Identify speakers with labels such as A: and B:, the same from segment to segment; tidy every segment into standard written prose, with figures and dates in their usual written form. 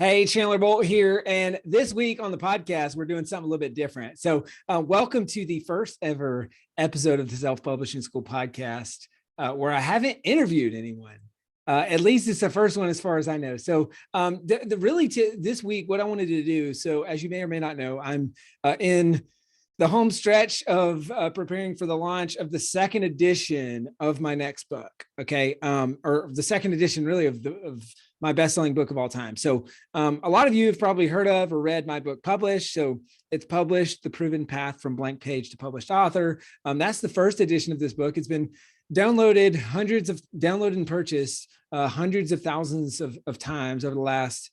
A: Hey, Chandler Bolt here. And this week on the podcast, we're doing something a little bit different. So welcome to the first ever episode of the Self-Publishing School podcast, where I haven't interviewed anyone. At least it's the first one as far as I know. So this week, what I wanted to do, so as you may or may not know, I'm in the home stretch of preparing for the launch of the second edition of my next book. Okay. Or the second edition really of my best-selling book of all time. So a lot of you have probably heard of or read my book, Publish. So it's published, The Proven Path from Blank Page to Published Author. That's the first edition of this book. It's been downloaded and purchased hundreds of thousands of times over the last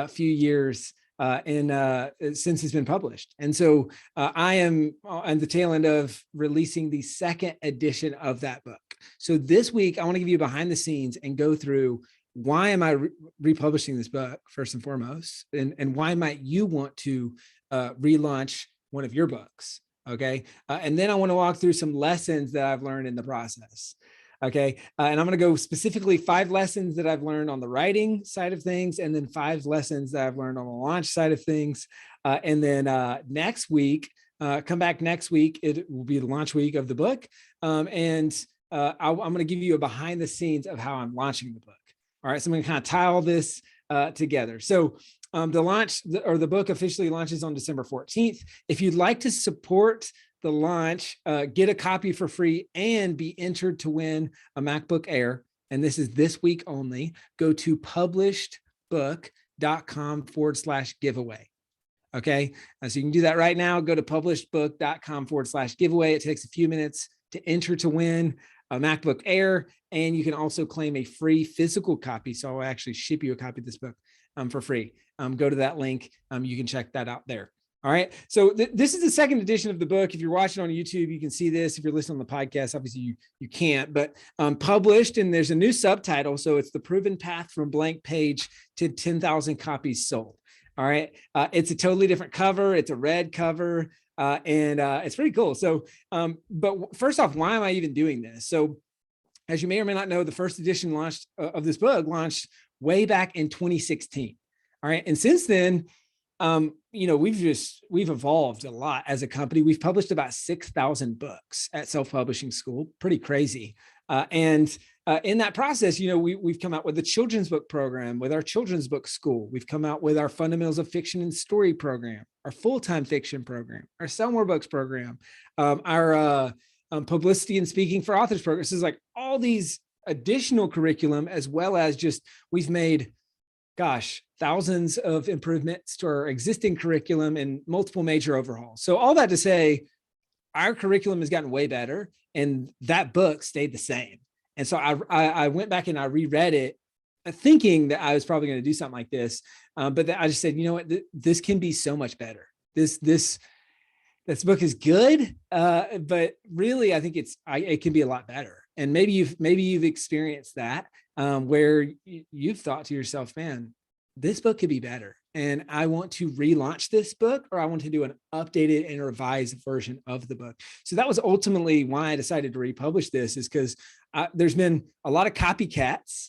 A: few years since it's been published. And so I am on the tail end of releasing the second edition of that book. So this week, I want to give you behind the scenes and go through why am I republishing this book first and foremost, and why might you want to relaunch one of your books? Okay. And then I want to walk through some lessons that I've learned in the process. Okay. And I'm going to go specifically 5 lessons that I've learned on the writing side of things, and then 5 lessons that I've learned on the launch side of things. And then next week, come back next week, it will be the launch week of the book. I'm going to give you a behind the scenes of how I'm launching the book. All right, so I'm going to kind of tie all this together. So the book officially launches on December 14th. If you'd like to support the launch, get a copy for free and be entered to win a MacBook Air, and this is this week only, go to publishedbook.com/giveaway. Okay, so you can do that right now. Go to publishedbook.com/giveaway. It takes a few minutes to enter to win a MacBook Air, and you can also claim a free physical copy. So I'll actually ship you a copy of this book for free. Go to that link. You can check that out there. All right. So this is the second edition of the book. If you're watching on YouTube, you can see this. If you're listening on the podcast, obviously you can't, but published, and there's a new subtitle. So it's The Proven Path from Blank Page to 10,000 Copies Sold. All right. It's a totally different cover. It's a red cover. And it's pretty cool. So, but first off, why am I even doing this? So as you may or may not know, the first edition of this book launched way back in 2016. All right. And since then, we've evolved a lot as a company. We've published about 6,000 books at Self-Publishing School, pretty crazy. And in that process, we've come out with the children's book program, with our children's book school. We've come out with our Fundamentals of Fiction and Story program, our full-time fiction program, our Sell More Books program, our Publicity and Speaking for Authors program. This is like all these additional curriculum, as well as we've made, thousands of improvements to our existing curriculum and multiple major overhauls. So all that to say, our curriculum has gotten way better, and that book stayed the same. And so I went back and I reread it, thinking that I was probably going to do something like this. But I just said, you know what, this can be so much better. This book is good, but really I think it can be a lot better. And maybe you've experienced that, where you've thought to yourself, man, this book could be better. And I want to relaunch this book, or I want to do an updated and revised version of the book. So that was ultimately why I decided to republish this, is because there's been a lot of copycats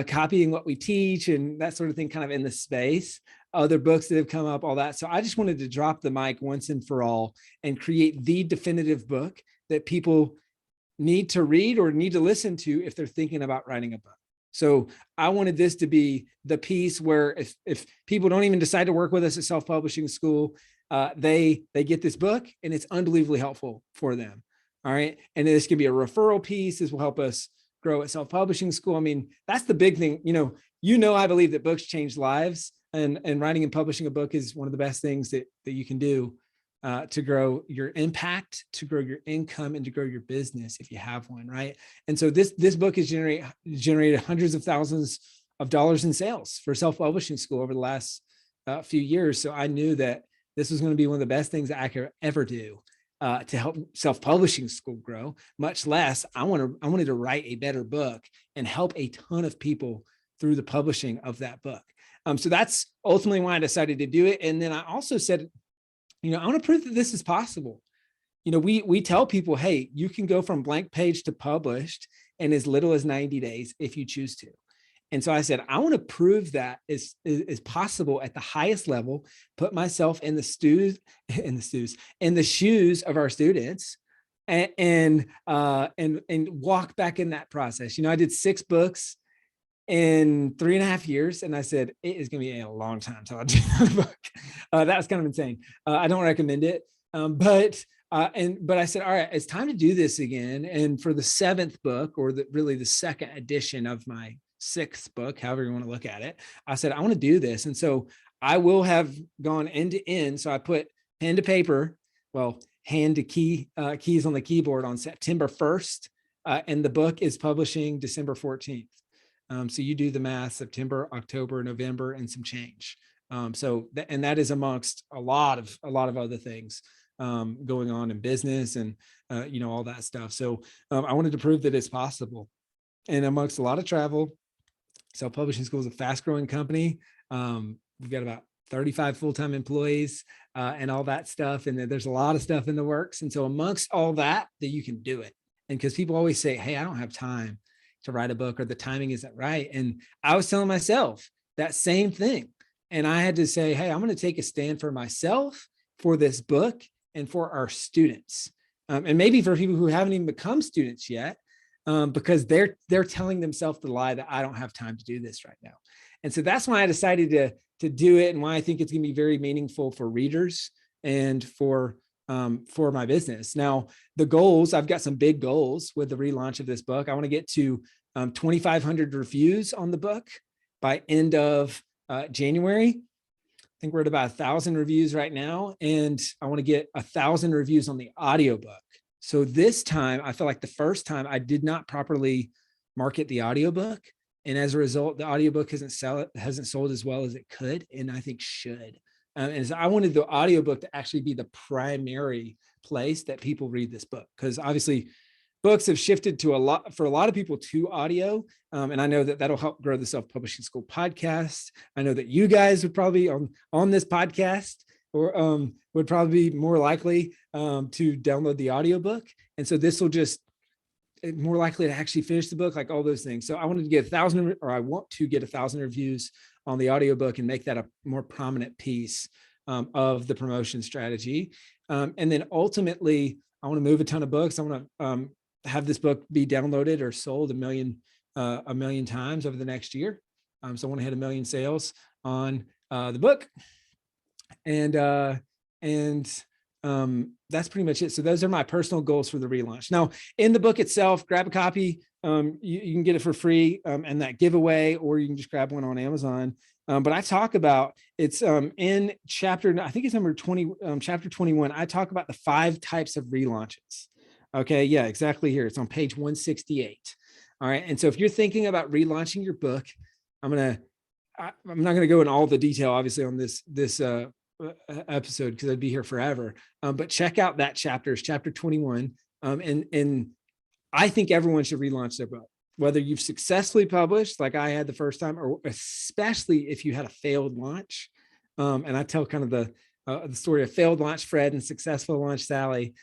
A: copying what we teach and that sort of thing kind of in the space, other books that have come up, all that. So I just wanted to drop the mic once and for all and create the definitive book that people need to read or need to listen to if they're thinking about writing a book. So I wanted this to be the piece where if people don't even decide to work with us at Self-Publishing School, they get this book and it's unbelievably helpful for them. All right. And this can be a referral piece. This will help us grow at Self-Publishing School. I mean, that's the big thing. I believe that books change lives, and writing and publishing a book is one of the best things that you can do to grow your impact, to grow your income, and to grow your business if you have one, right? And so this book has generated hundreds of thousands of dollars in sales for Self-Publishing School over the last few years. So I knew that this was going to be one of the best things that I could ever do to help Self-Publishing School grow. Much less, I wanted to write a better book and help a ton of people through the publishing of that book. So that's ultimately why I decided to do it. And then I also said, I want to prove that this is possible. We tell people, hey, you can go from blank page to published in as little as 90 days if you choose to. And so I said, I want to prove that is possible at the highest level, put myself in the shoes of our students, and walk back in that process. I did 6 books in 3.5 years. And I said, it is going to be a long time till I do the book. That was kind of insane. I don't recommend it. But I said, all right, it's time to do this again. And for the 7th book, or really the 2nd edition of my 6th book, however you want to look at it, I said, I want to do this. And so I will have gone end to end. So I put pen to paper, hand to keys on the keyboard on September 1st. And the book is publishing December 14th. So you do the math, September, October, November, and some change. And that is amongst a lot of other things going on in business and, all that stuff. So I wanted to prove that it's possible. And amongst a lot of travel, Self-Publishing School is a fast growing company. We've got about 35 full-time employees and all that stuff. And there's a lot of stuff in the works. And so amongst all that you can do it. And because people always say, hey, I don't have time to write a book, or the timing isn't right. And I was telling myself that same thing. And I had to say, hey, I'm going to take a stand for myself, for this book, and for our students. And maybe for people who haven't even become students yet, because they're telling themselves the lie that I don't have time to do this right now. And so that's why I decided to do it, and why I think it's going to be very meaningful for readers and for my business. Now, the goals, I've got some big goals with the relaunch of this book. I want to get to 2,500 reviews on the book by end of January. I think we're at about 1,000 reviews right now. And I want to get 1,000 reviews on the audiobook. So this time, I feel like the first time I did not properly market the audiobook. And as a result, the audiobook hasn't sold as well as it could, and I think should. And so I wanted the audiobook to actually be the primary place that people read this book, because obviously books have shifted for a lot of people to audio. And I know that that'll help grow the Self-Publishing School podcast. I know that you guys would probably on this podcast or would probably be more likely to download the audiobook. And so this will just more likely to actually finish the book, like all those things. So I wanted to get 1,000, or I want to get 1,000 reviews on the audiobook and make that a more prominent piece of the promotion strategy. And then ultimately, I want to move a ton of books. I want to have this book be downloaded or sold a million times over the next year. So I want to hit 1 million sales on the book. And that's pretty much it. So those are my personal goals for the relaunch. Now, in the book itself, grab a copy. You can get it for free and that giveaway, or you can just grab one on Amazon. But I talk about, it's in chapter, I think it's number 20, chapter 21. I talk about the 5 types of relaunches. Okay. Yeah, exactly here. It's on page 168. All right. And so if you're thinking about relaunching your book, I'm not going to go in all the detail, obviously, on this episode, because I'd be here forever. But check out that chapter, chapter 21. And I think everyone should relaunch their book, whether you've successfully published like I had the first time, or especially if you had a failed launch. And I tell kind of the story of failed launch Fred and successful launch Sally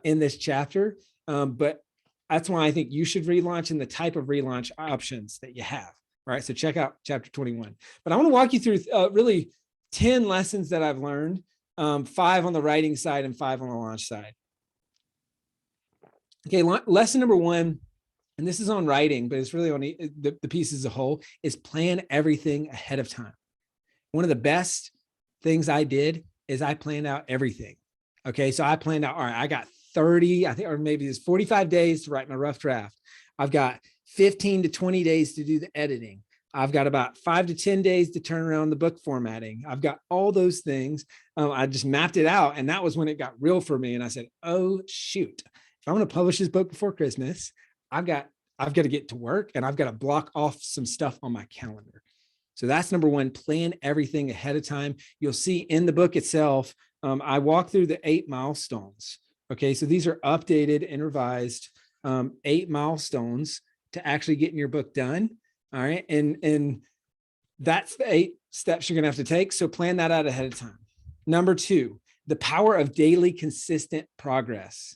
A: in this chapter. But that's why I think you should relaunch, and the type of relaunch options that you have. All right. So check out chapter 21. But I want to walk you through really 10 lessons that I've learned, 5 on the writing side and 5 on the launch side. Okay, lesson number 1, and this is on writing, but it's really on the piece as a whole, is plan everything ahead of time. One of the best things I did is I planned out everything. Okay, so I planned out, all right, I got 30, I think, or maybe it's 45 days to write my rough draft. I've got 15 to 20 days to do the editing. I've got about 5 to 10 days to turn around the book formatting. I've got all those things. I just mapped it out. And that was when it got real for me. And I said, oh, shoot, if I want to publish this book before Christmas, I've got to get to work, and I've got to block off some stuff on my calendar. So that's number 1, plan everything ahead of time. You'll see in the book itself, I walk through the 8 milestones. Okay, so these are updated and revised 8 milestones to actually getting your book done. All right. And that's the 8 steps you're going to have to take. So plan that out ahead of time. Number 2, the power of daily consistent progress.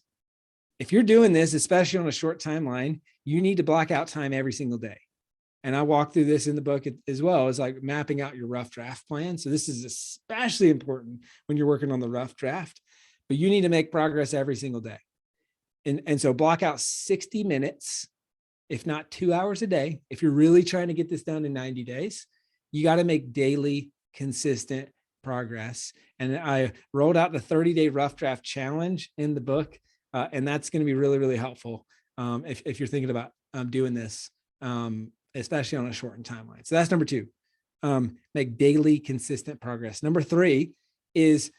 A: If you're doing this, especially on a short timeline, you need to block out time every single day. and I walk through this in the book as well, is like mapping out your rough draft plan. So this is especially important when you're working on the rough draft, but you need to make progress every single day. And so block out 60 minutes, if not 2 hours a day. If you're really trying to get this done in 90 days, you got to make daily consistent progress. And I rolled out the 30-day rough draft challenge in the book. And that's going to be really, really helpful if you're thinking about doing this, especially on a shortened timeline. So that's number 2, make daily consistent progress. Number 3 is,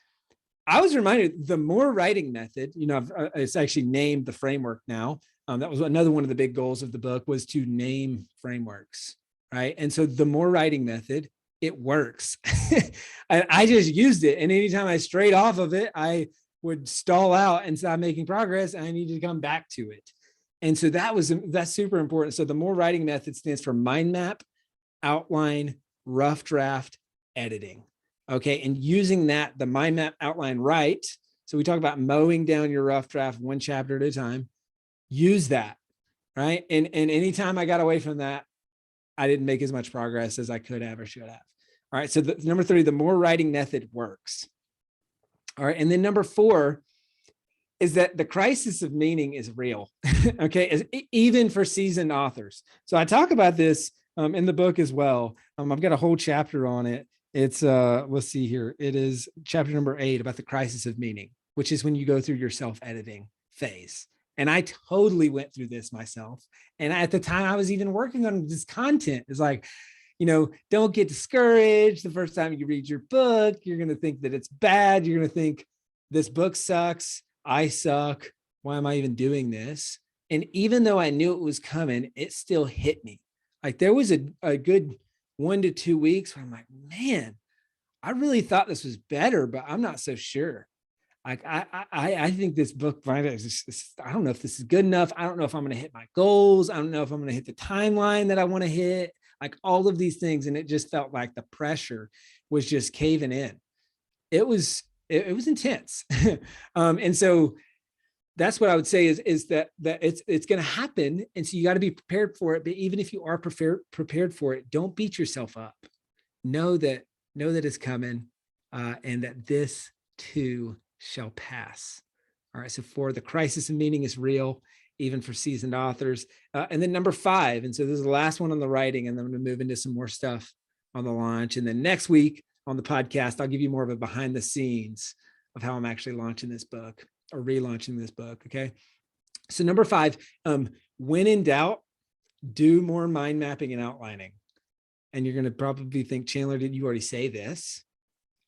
A: I was reminded, the more writing method, it's actually named the framework now. That was another one of the big goals of the book, was to name frameworks, right? And so the more writing method, it works. I just used it. And anytime I strayed off of it, I would stall out and stop making progress. And I needed to come back to it. And so that's super important. So the more writing method stands for mind map, outline, rough draft, editing. Okay. And using that, the mind map, outline, write. So we talk about mowing down your rough draft one chapter at a time. Use that, right? And anytime I got away from that, I didn't make as much progress as I could have or should have. All right. So number 3, the more writing method works. All right. And then number 4 is that the crisis of meaning is real. Okay. Even for seasoned authors. So I talk about this in the book as well. I've got a whole chapter on it. It's let's see here. It is chapter number 8 about the crisis of meaning, which is when you go through your self-editing phase. And I totally went through this myself. And at the time I was even working on this content, it's like, don't get discouraged. The first time you read your book, you're going to think that it's bad. You're going to think this book sucks. I suck. Why am I even doing this? And even though I knew it was coming, it still hit me. Like there was a good 1 to 2 weeks where I'm like, man, I really thought this was better, but I'm not so sure. Like I think this book, I don't know if this is good enough. I don't know if I'm going to hit my goals. I don't know if I'm going to hit the timeline that I want to hit, like all of these things. And it just felt like the pressure was just caving in. It was intense. And so that's what I would say is that it's going to happen. And so you got to be prepared for it. But even if you are prepared for it, don't beat yourself up. Know that it's coming, and that this too shall pass. All right. So for the crisis of meaning is real, even for seasoned authors. And then number 5. And so this is the last one on the writing, and then I'm going to move into some more stuff on the launch. And then next week on the podcast, I'll give you more of a behind the scenes of how I'm actually launching this book or relaunching this book. Okay. So number 5, when in doubt, do more mind mapping and outlining. And you're going to probably think, Chandler, did you already say this?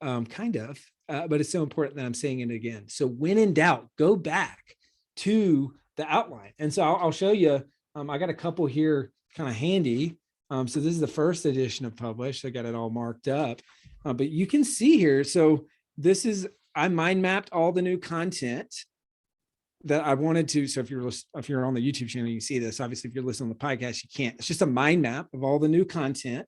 A: Kind of, but it's so important that I'm saying it again. So when in doubt, go back to the outline. And so I'll show you, I got a couple here kind of handy. So this is the first edition of Publish. I got it all marked up, but you can see here. So this is, I mind mapped all the new content that I wanted to. So if you're on the YouTube channel, you see this. Obviously, if you're listening on the podcast, you can't. It's just a mind map of all the new content.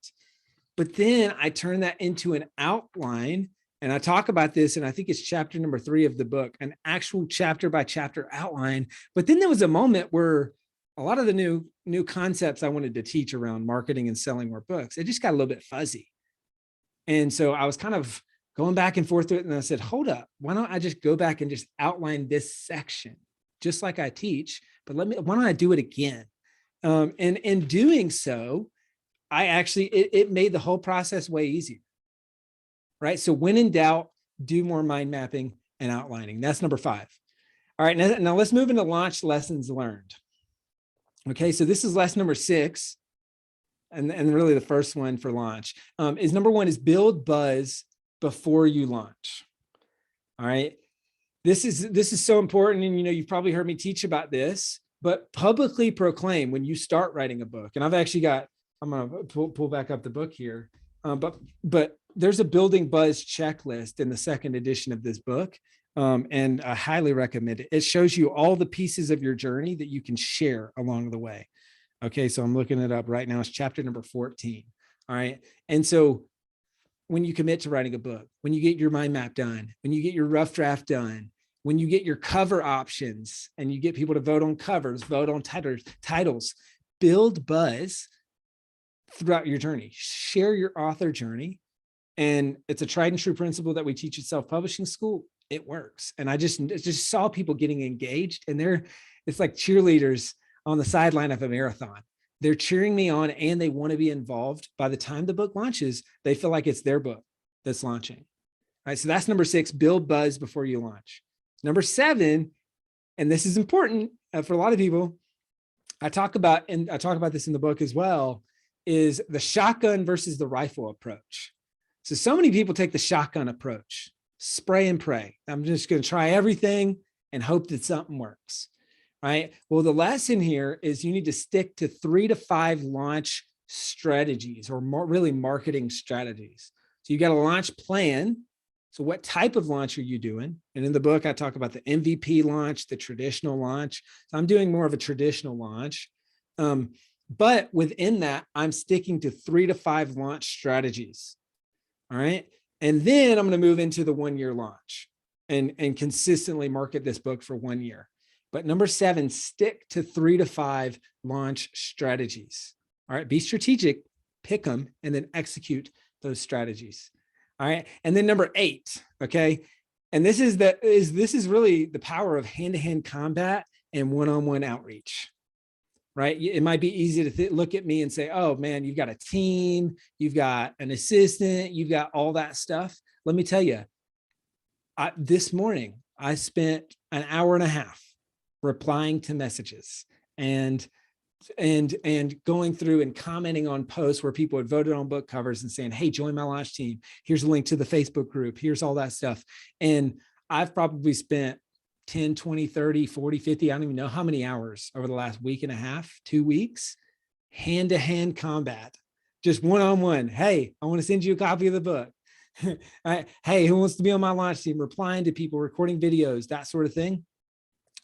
A: But then I turn that into an outline, and I talk about this, and I think it's chapter number 3 of the book, an actual chapter by chapter outline. But then there was a moment where a lot of the new concepts I wanted to teach around marketing and selling more books, it just got a little bit fuzzy. And so I was kind of going back and forth with it, and I said, hold up, why don't I just go back and just outline this section, just like I teach, but why don't I do it again? And in doing so, I actually, it made the whole process way easier, right? So when in doubt, do more mind mapping and outlining. That's number 5. All right, now let's move into launch lessons learned. Okay, so this is lesson number 6. And really the first one for launch is number 1 is build buzz before you launch. All right. This is so important. And, you've probably heard me teach about this, but publicly proclaim when you start writing a book. And I've actually got, I'm going to pull back up the book here. But there's a building buzz checklist in the 2nd edition of this book. And I highly recommend it. It shows you all the pieces of your journey that you can share along the way. Okay. So I'm looking it up right now. It's chapter number 14. All right. And so when you commit to writing a book, when you get your mind map done, when you get your rough draft done, when you get your cover options and you get people to vote on covers, vote on titles, build buzz throughout your journey. Share your author journey. And it's a tried and true principle that we teach at self-publishing school. It works. And I just saw people getting engaged, and it's like cheerleaders on the sideline of a marathon. They're cheering me on and they want to be involved. By the time the book launches, they feel like it's their book that's launching. All right. So that's number 6, build buzz before you launch. Number 7, and this is important for a lot of people, I talk about this in the book as well, is the shotgun versus the rifle approach. So many people take the shotgun approach, spray and pray. I'm just going to try everything and hope that something works, right? Well, the lesson here is you need to stick to 3 to 5 launch strategies, or really marketing strategies. So you got a launch plan. So what type of launch are you doing? And in the book, I talk about the MVP launch, the traditional launch. So I'm doing more of a traditional launch. But within that, I'm sticking to 3 to 5 launch strategies. All right. And then I'm going to move into the 1-year launch and consistently market this book for 1 year. But number 7, stick to 3 to 5 launch strategies. All right. Be strategic, pick them, and then execute those strategies. All right. And then number 8. Okay. And this is really the power of hand-to-hand combat and one-on-one outreach. Right? It might be easy to look at me and say, oh man, you've got a team, you've got an assistant, you've got all that stuff. Let me tell you, this morning, I spent an hour and a half replying to messages and going through and commenting on posts where people had voted on book covers and saying, hey, join my launch team. Here's a link to the Facebook group. Here's all that stuff. And I've probably spent 10, 20, 30, 40, 50, I don't even know how many hours over the last week and a half, 2 weeks, hand-to-hand combat, just one-on-one. Hey, I want to send you a copy of the book. Hey, who wants to be on my launch team? Replying to people, recording videos, that sort of thing.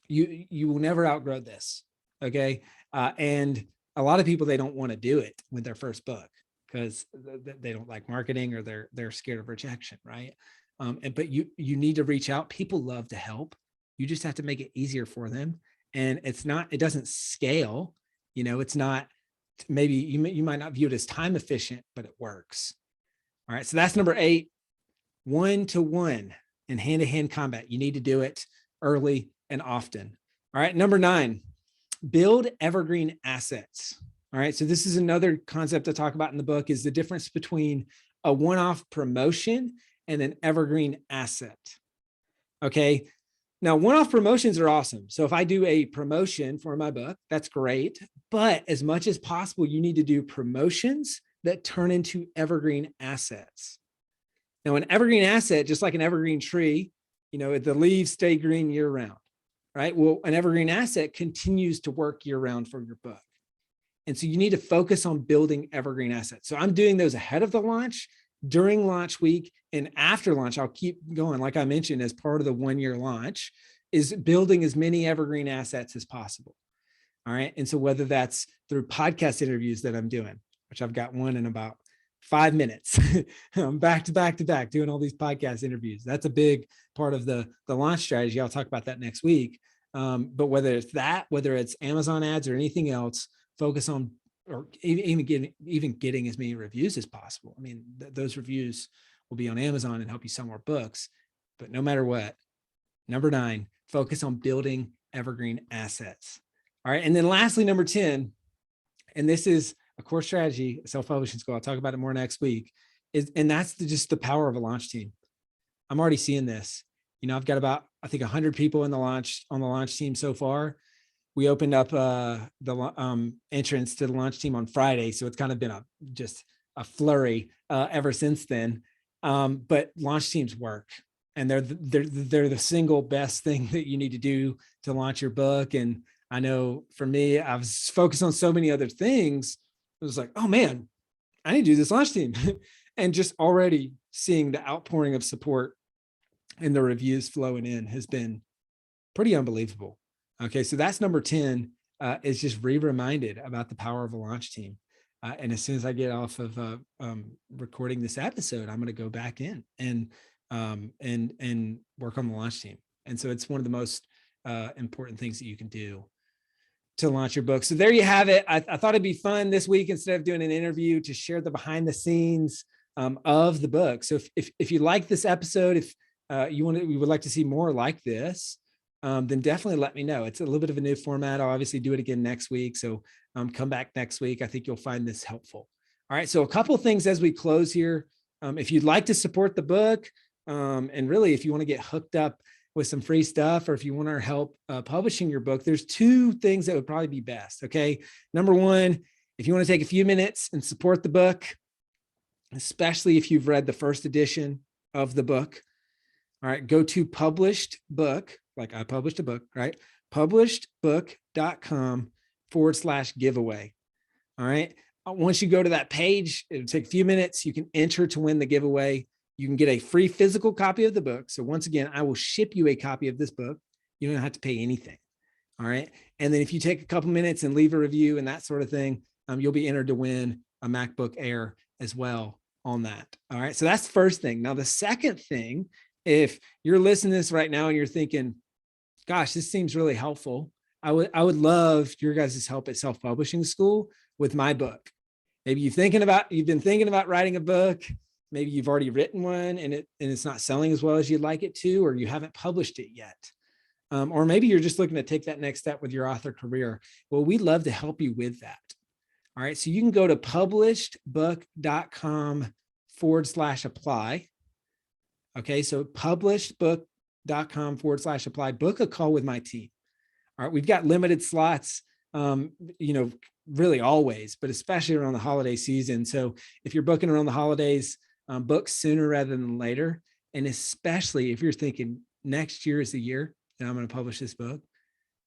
A: You will never outgrow this. Okay. And a lot of people, they don't want to do it with their first book because they don't like marketing, or they're scared of rejection. Right. But you need to reach out. People love to help. You just have to make it easier for them. And it doesn't scale. It's not, maybe you might not view it as time efficient, but it works. All right. So that's number 8, 1-to-1 in hand-to-hand combat. You need to do it early and often. All right. Number 9, build evergreen assets. All right. So this is another concept I talk about in the book, is the difference between a one-off promotion and an evergreen asset. Okay. Now, one-off promotions are awesome. So if I do a promotion for my book, that's great. But as much as possible, you need to do promotions that turn into evergreen assets. Now, an evergreen asset, just like an evergreen tree, the leaves stay green year round, right? Well, an evergreen asset continues to work year round for your book. And so you need to focus on building evergreen assets. So I'm doing those ahead of the launch, during launch week, and after launch. I'll keep going. Like I mentioned, as part of the 1-year launch, is building as many evergreen assets as possible. All right. And so whether that's through podcast interviews that I'm doing, which I've got one in about 5 minutes, I'm back to back doing all these podcast interviews. That's a big part of the launch strategy. I'll talk about that next week. But whether it's Amazon ads or anything else, focus on, or even getting as many reviews as possible. I mean, those reviews will be on Amazon and help you sell more books. But no matter what, number 9, focus on building evergreen assets. All right. And then lastly, number 10, and this is a core strategy, self-publishing school, I'll talk about it more next week, and that's just the power of a launch team. I'm already seeing this. I've got about, I think, 100 people on the launch team so far. We opened up the entrance to the launch team on Friday. So it's kind of been just a flurry ever since then. But launch teams work, and they're the single best thing that you need to do to launch your book. And I know for me, I was focused on so many other things. It was like, oh man, I need to do this launch team. And just already seeing the outpouring of support and the reviews flowing in has been pretty unbelievable. Okay. So that's number 10, is just reminded about the power of a launch team. And as soon as I get off of recording this episode, I'm going to go back in and work on the launch team. And so it's one of the most important things that you can do to launch your book. So there you have it. I thought it'd be fun this week, instead of doing an interview, to share the behind the scenes of the book. So if you like this episode, if you would like to see more like this, then definitely let me know. It's a little bit of a new format. I'll obviously do it again next week. So come back next week. I think you'll find this helpful. All right. So a couple of things as we close here. If you'd like to support the book, and really, if you want to get hooked up with some free stuff, or if you want our help publishing your book, there's two things that would probably be best. Okay. Number one, if you want to take a few minutes and support the book, especially if you've read the first edition of the book, all right, go to published book, like I published a book, right? publishedbook.com/giveaway. All right. Once you go to that page, it'll take a few minutes. You can enter to win the giveaway. You can get a free physical copy of the book. So once again, I will ship you a copy of this book. You don't have to pay anything. All right. And then if you take a couple minutes and leave a review and that sort of thing, you'll be entered to win a MacBook Air as well on that. All right. So that's the first thing. Now, the second thing, if you're listening to this right now and you're thinking, gosh, this seems really helpful, I would love your guys' help at Self-Publishing School with my book. Maybe you've been thinking about writing a book. Maybe you've already written one and it's not selling as well as you'd like it to, or you haven't published it yet. Or maybe you're just looking to take that next step with your author career. Well, we'd love to help you with that. All right. So you can go to publishedbook.com/apply. Okay. So publishedbook.com/apply, book a call with my team. All right. We've got limited slots, really always, but especially around the holiday season. So if you're booking around the holidays, book sooner rather than later. And especially if you're thinking next year is the year that I'm going to publish this book,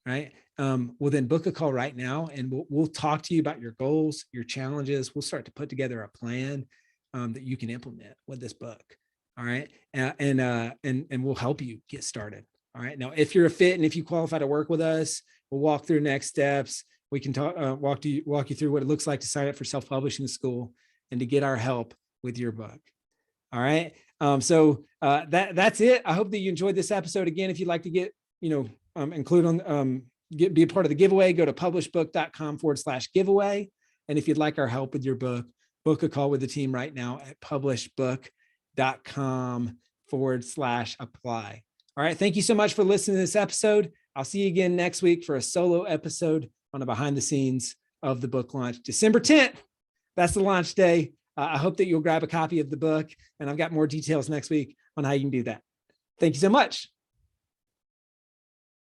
A: right? Well, then book a call right now, and we'll talk to you about your goals, your challenges. We'll start to put together a plan that you can implement with this book. All right. And we'll help you get started. All right. Now, if you're a fit and if you qualify to work with us, we'll walk through next steps. We can walk you through what it looks like to sign up for Self-Publishing School and to get our help with your book. All right. So that's it. I hope that you enjoyed this episode. Again, if you'd like to get, be a part of the giveaway, go to publishedbook.com/giveaway. And if you'd like our help with your book, book a call with the team right now at publishedbook.com/apply. All right. Thank you so much for listening to this episode. I'll see you again next week for a solo episode on a behind the scenes of the book launch. December 10th, that's the launch day. I hope that you'll grab a copy of the book, and I've got more details next week on how you can do that. Thank you so much.